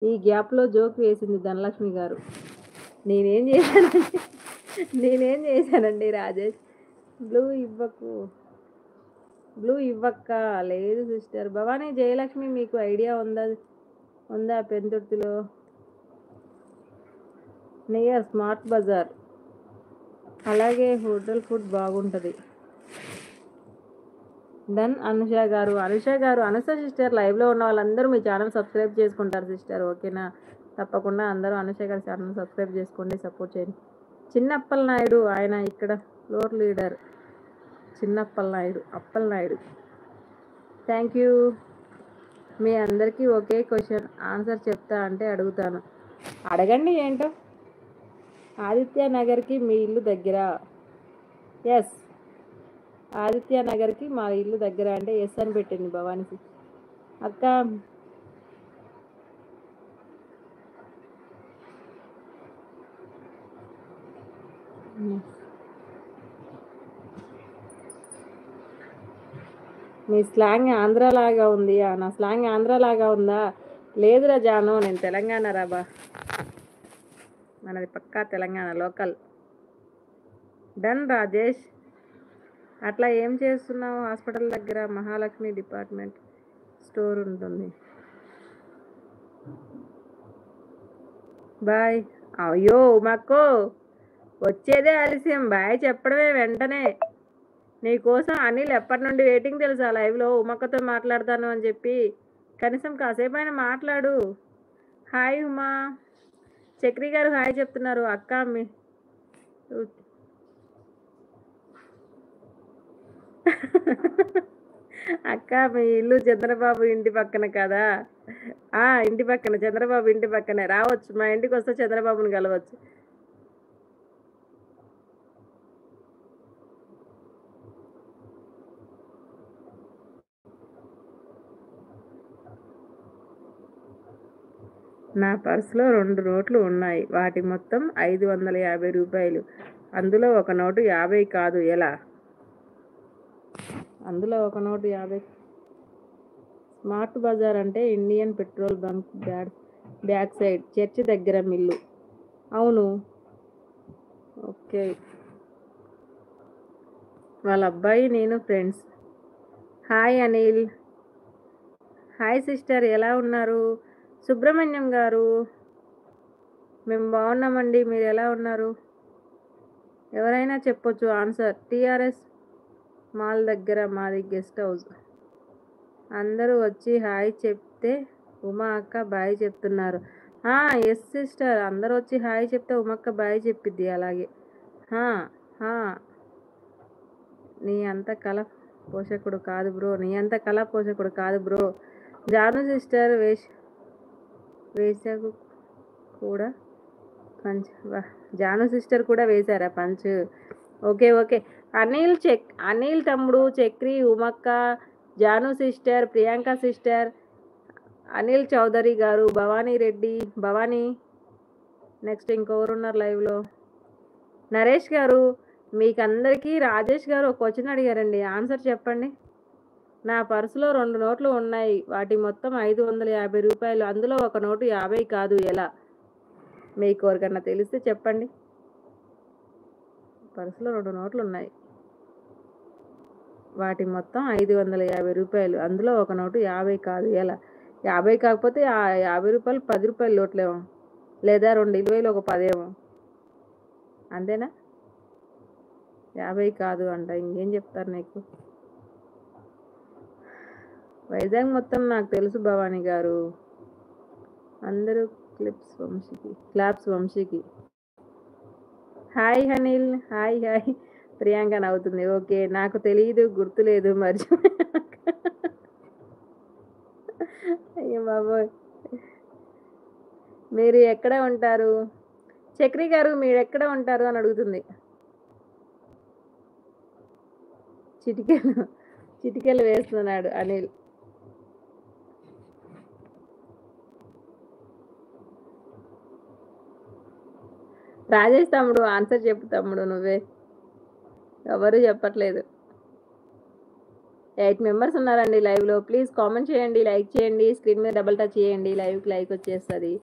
ఈ గ్యాప్‌లో జోక్ వేసింది ధనలక్ష్మి గారు. నేనేం చేశానండి నేనేం చేశానండి రాజేష్? బ్లూ ఇవ్వకు. బ్లూ ఇవ్వక్క. లేదు సిస్టర్. భవానీ జయలక్ష్మి మీకు ఐడియా ఉందా పెందుర్తిలో? Near Smart Bazaar. అలాగే హోటల్ ఫుడ్ బాగుంటది. డన్ అనుష గారు. అనుష సిస్టర్ లైవ్‌లో ఉన్న వాళ్ళందరూ మీ ఛానల్ సబ్స్క్రైబ్ చేసుకుంటారు సిస్టర్. ఓకేనా? తప్పకుండా అందరూ అనుష గారి ఛానల్ సబ్స్క్రైబ్ చేసుకోండి, సపోర్ట్ చేయండి. చిన్నప్పల్ నాయుడు ఆయన ఇక్కడ floor leader. Appal Naidu. Thank you. మీ అందరికీ ఒకే క్వశ్చన్ ఆన్సర్ చెప్తా అంటే అడుగుతాను. అడగండి ఏంటో. ఆదిత్య నగర్కి మీ ఇల్లు దగ్గర? ఎస్. ఆదిత్య నగర్కి మా ఇల్లు దగ్గర అంటే ఎస్ అని పెట్టింది భవానికి. అక్క మీ స్లాంగ్ ఆంధ్రలాగా ఉంది. నా స్లాంగ్ ఆంధ్రలాగా ఉందా? లేదురా జాను, నేను తెలంగాణ రాబా. మనది పక్కా తెలంగాణ లోకల్. డన్ రాజేష్. అట్లా ఏం చేస్తున్నావు? హాస్పిటల్ దగ్గర మహాలక్ష్మి డిపార్ట్మెంట్ స్టోర్ ఉంటుంది. బాయ్. అయ్యో ఉమాకో, వచ్చేదే ఆలస్యం, బాయ్ చెప్పడమే వెంటనే. నీకోసం అనిల్ ఎప్పటి నుండి వెయిటింగ్ తెలుసా లైవ్లో ఉమక్కతో మాట్లాడతాను అని చెప్పి. కనీసం కాసేపు అయినా మాట్లాడు. హాయ్ ఉమా. చక్రి గారు హాయ్ చెప్తున్నారు. అక్క మీ అక్క మీ ఇల్లు చంద్రబాబు ఇంటి పక్కన కదా? ఇంటి పక్కన, చంద్రబాబు ఇంటి పక్కనే. రావచ్చు, మా ఇంటికి వస్తే చంద్రబాబుని కలవచ్చు. నా పర్సులో 2 నోట్లు ఉన్నాయి. వాటి మొత్తం 550 రూపాయలు. అందులో ఒక నోటు 50 కాదు ఎలా? అందులో ఒక నోటు 50. స్మార్ట్ బజార్ అంటే Indian petrol bunk back side, church దగ్గర మిల్లు. అవును. ఓకే. వాళ్ళ అబ్బాయి నేను friends. Hi Anil. Hi sister, ఎలా ఉన్నారు? సుబ్రహ్మణ్యం గారు, మేము బాగున్నామండి, మీరు ఎలా ఉన్నారు? ఎవరైనా చెప్పొచ్చు ఆన్సర్. టీఆర్ఎస్ మాల్ దగ్గర మాది గెస్ట్ హౌస్. అందరూ వచ్చి హాయ్ చెప్తే ఉమా అక్క బాయ్ చెప్తున్నారు. ఎస్ సిస్టర్, అందరూ వచ్చి హాయ్ చెప్తే ఉమక్క బాయ్ చెప్పిద్ది. అలాగే. నీ అంత కళ పోషకుడు కాదు బ్రో. జాను సిస్టర్ వేసాకు కూడా పంచ్. జాను సిస్టర్ కూడా వేశారా పంచ్? ఓకే. అనిల్ తమ్ముడు, చక్రి, ఉమక్క, జాను సిస్టర్, ప్రియాంక సిస్టర్, అనిల్ చౌదరి గారు, భవానీ. నెక్స్ట్ ఇంకెవరున్నారు లైవ్లో? నరేష్ గారు. మీకందరికీ రాజేష్ గారు ఒక క్వశ్చన్ అడిగారండి, ఆన్సర్ చెప్పండి. నా పర్సులో 2 నోట్లు ఉన్నాయి. వాటి మొత్తం 550 రూపాయలు. అందులో ఒక నోటు 50 కాదు ఎలా? మీకు ఎవరికన్నా తెలిస్తే చెప్పండి. పర్సులో 2 నోట్లు ఉన్నాయి. వాటి మొత్తం 550 రూపాయలు. అందులో ఒక నోటు 50 కాదు ఎలా? 50 కాకపోతే 50 రూపాయలు 10 రూపాయల నోట్లేమో, లేదా 2 20 ఒక 10 ఏమో. అంతేనా? 50 కాదు అంట. ఇంకేం చెప్తారు నీకు? వైజాగ్ మొత్తం నాకు తెలుసు భవానీ గారు. అందరూ క్లాప్స్ వంశీకి. హాయ్ అనిల్. హాయ్. ప్రియాంక నవ్వుతుంది. ఓకే, నాకు తెలియదు, గుర్తులేదు, మర్చిపోయా. అయ్యో బాబోయ్. మీరు ఎక్కడ ఉంటారు? చక్రి గారు మీరు ఎక్కడ ఉంటారు అని అడుగుతుంది. చిటికెలు వేస్తున్నాడు అనిల్. రాజేష్ తమ్ముడు ఆన్సర్ చెప్పు తమ్ముడు, నువ్వే. ఎవరు చెప్పట్లేదు. 8 మెంబర్స్ ఉన్నారండి లైవ్లో. ప్లీజ్ కామెంట్ చేయండి, లైక్ చేయండి, స్క్రీన్ మీద డబుల్ టచ్ చేయండి, లైవ్కి లైక్ వచ్చేస్తుంది.